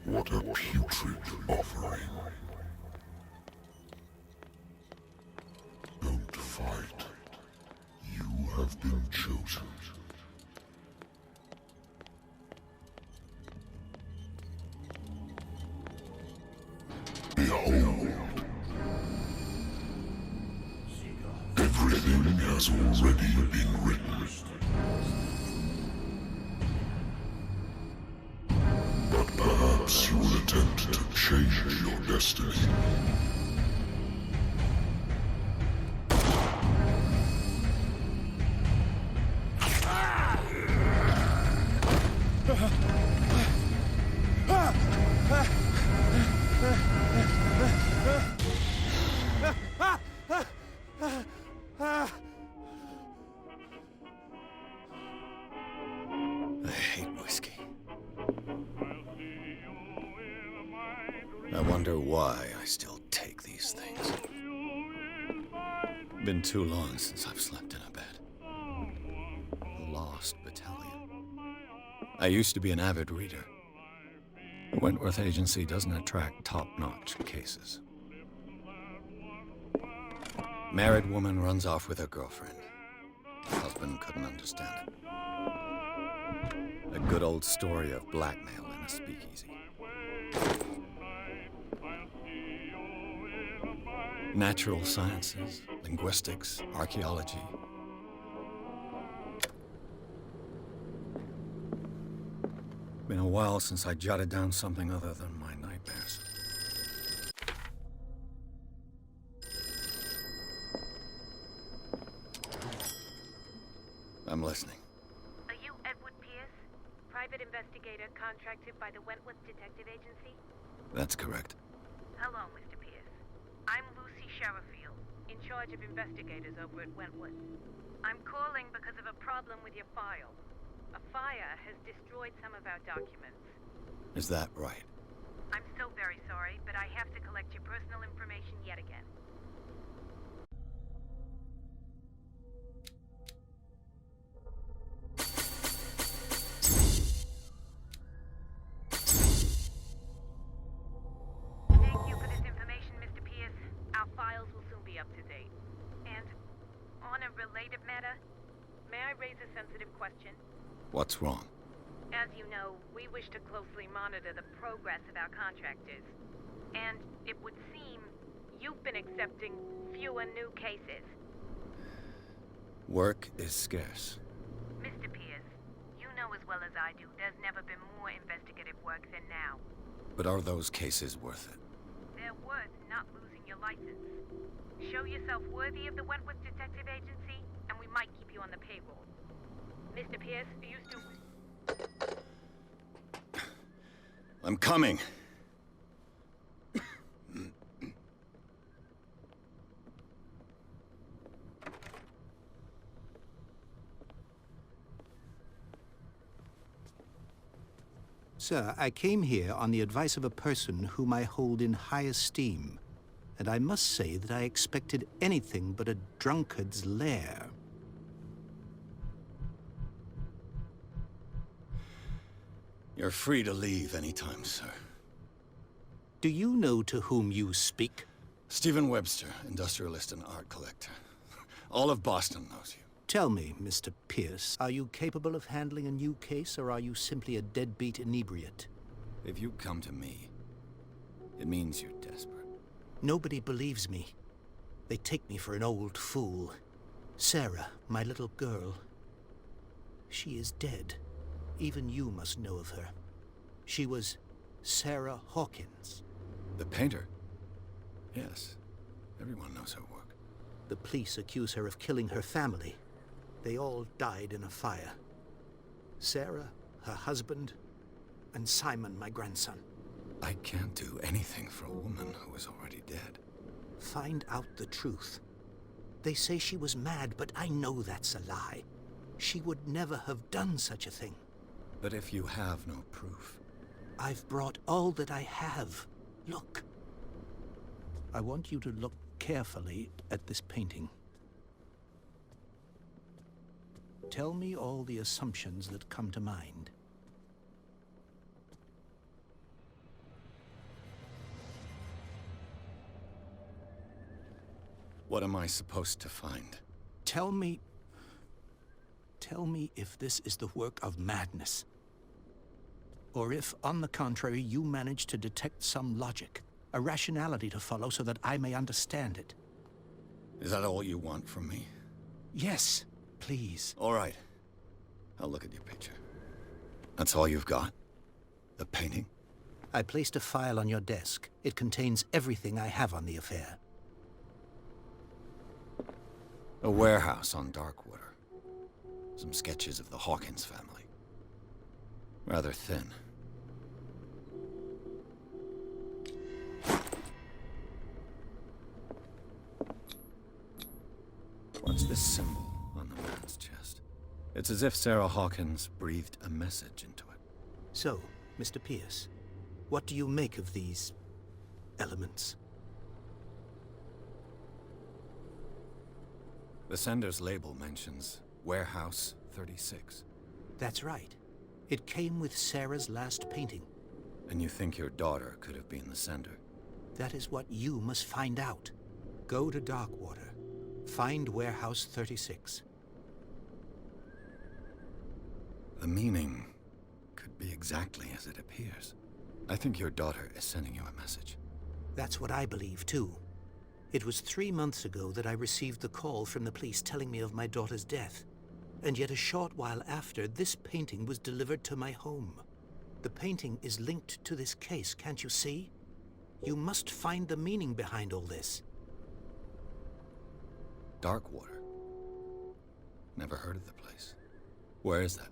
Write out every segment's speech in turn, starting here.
What a putrid offering. Don't fight. You have been chosen. Behold. Everything has already been written. Perhaps you will attempt to change your destiny. I hate whiskey. I wonder why I still take these things. Been too long since I've slept in a bed. The Lost Battalion. I used to be an avid reader. The Wentworth Agency doesn't attract top-notch cases. Married woman runs off with her girlfriend. Husband couldn't understand it. A good old story of blackmail in a speakeasy. Natural sciences, linguistics, archaeology. Been a while since I jotted down something other than my nightmares. I'm listening. Are you Edward Pierce, private investigator contracted by the Wentworth Detective Agency? That's correct. Hello, Mr. Pierce. I'm Lucy Sherifield, in charge of investigators over at Wentworth. I'm calling because of a problem with your file. A fire has destroyed some of our documents. Is that right? I'm so very sorry, but I have to collect your personal information yet again. Thank you for this information, Mr. Pierce. Our files will soon be up to date. And on a related matter, may I raise a sensitive question? What's wrong? As you know, we wish to closely monitor the progress of our contractors. And it would seem you've been accepting fewer new cases. Work is scarce. Mr. Pierce, you know as well as I do, there's never been more investigative work than now. But are those cases worth it? They're worth not losing your license. Show yourself worthy of the Wentworth Detective Agency, and we might keep you on the payroll. Mr. Pierce, are you still... I'm coming. Sir, I came here on the advice of a person whom I hold in high esteem. and I must say that I expected anything but a drunkard's lair. You're free to leave anytime, sir. Do you know to whom you speak? Stephen Webster, industrialist and art collector. All of Boston knows you. Tell me, Mr. Pierce, are you capable of handling a new case, or are you simply a deadbeat inebriate? If you come to me, it means you're desperate. Nobody believes me. They take me for an old fool. Sarah, my little girl, she is dead. Even you must know of her. She was Sarah Hawkins. The painter? Yes. Everyone knows her work. The police accuse her of killing her family. They all died in a fire. Sarah, her husband, and Simon, my grandson. I can't do anything for a woman who is already dead. Find out the truth. They say she was mad, but I know that's a lie. She would never have done such a thing. But if you have no proof... I've brought all that I have. Look. I want you to look carefully at this painting. Tell me all the assumptions that come to mind. What am I supposed to find? Tell me if this is the work of madness. Or if, on the contrary, you manage to detect some logic, a rationality to follow so that I may understand it. Is that all you want from me? Yes, please. All right. I'll look at your picture. That's all you've got? The painting? I placed a file on your desk. It contains everything I have on the affair. A warehouse on Darkwater. Some sketches of the Hawkins family. Rather thin. What's this symbol on the man's chest? It's as if Sarah Hawkins breathed a message into it. So, Mr. Pierce, what do you make of these elements? The sender's label mentions Warehouse 36. That's right. It came with Sarah's last painting. And you think your daughter could have been the sender? That is what you must find out. Go to Darkwater. Find Warehouse 36. The meaning could be exactly as it appears. I think your daughter is sending you a message. That's what I believe, too. It was 3 months ago that I received the call from the police telling me of my daughter's death. And yet a short while after, this painting was delivered to my home. The painting is linked to this case, can't you see? You must find the meaning behind all this. Darkwater? Never heard of the place. Where is that?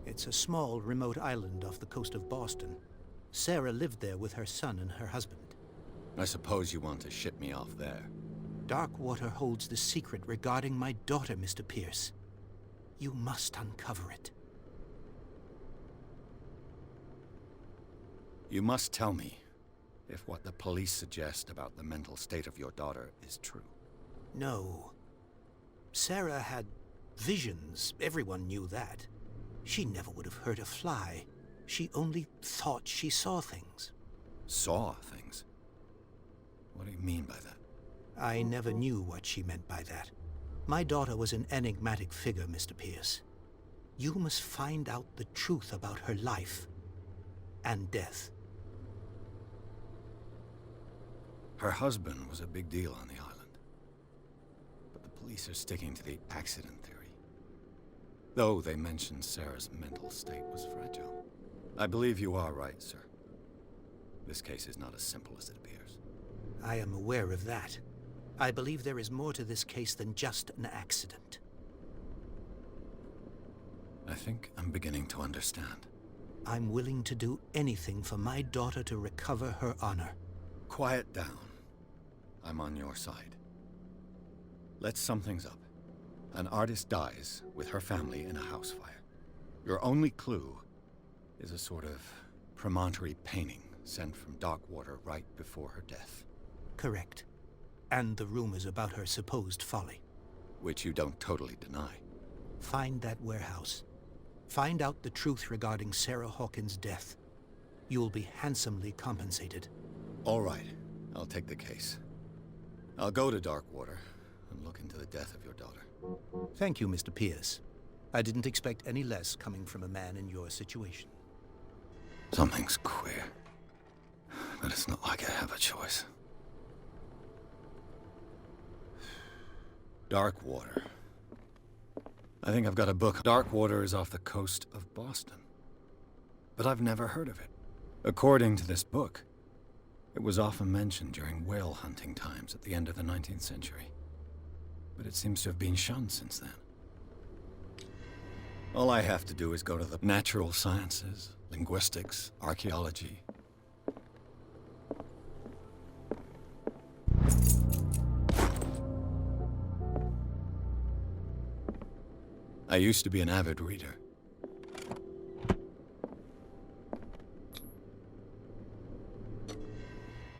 It's a small, remote island off the coast of Boston. Sarah lived there with her son and her husband. I suppose you want to ship me off there. Darkwater holds the secret regarding my daughter, Mr. Pierce. You must uncover it. You must tell me if what the police suggest about the mental state of your daughter is true. No. Sarah had visions. Everyone knew that. She never would have hurt a fly. She only thought she saw things. Saw things? What do you mean by that? I never knew what she meant by that. My daughter was an enigmatic figure, Mr. Pierce. You must find out the truth about her life and death. Her husband was a big deal on the island. But the police are sticking to the accident theory. Though they mentioned Sarah's mental state was fragile. I believe you are right, sir. This case is not as simple as it appears. I am aware of that. I believe there is more to this case than just an accident. I think I'm beginning to understand. I'm willing to do anything for my daughter to recover her honor. Quiet down. I'm on your side. Let's sum things up. An artist dies with her family in a house fire. Your only clue is a sort of promontory painting sent from Darkwater right before her death. Correct. and the rumors about her supposed folly. Which you don't totally deny. Find that warehouse. Find out the truth regarding Sarah Hawkins' death. You'll be handsomely compensated. All right, I'll take the case. I'll go to Darkwater and look into the death of your daughter. Thank you, Mr. Pierce. I didn't expect any less coming from a man in your situation. Something's queer. But it's not like I have a choice. Darkwater. I think I've got a book. Darkwater is off the coast of Boston. But I've never heard of it. According to this book, it was often mentioned during whale hunting times at the end of the 19th century. But it seems to have been shunned since then. All I have to do is go to the natural sciences, linguistics, archaeology. I used to be an avid reader.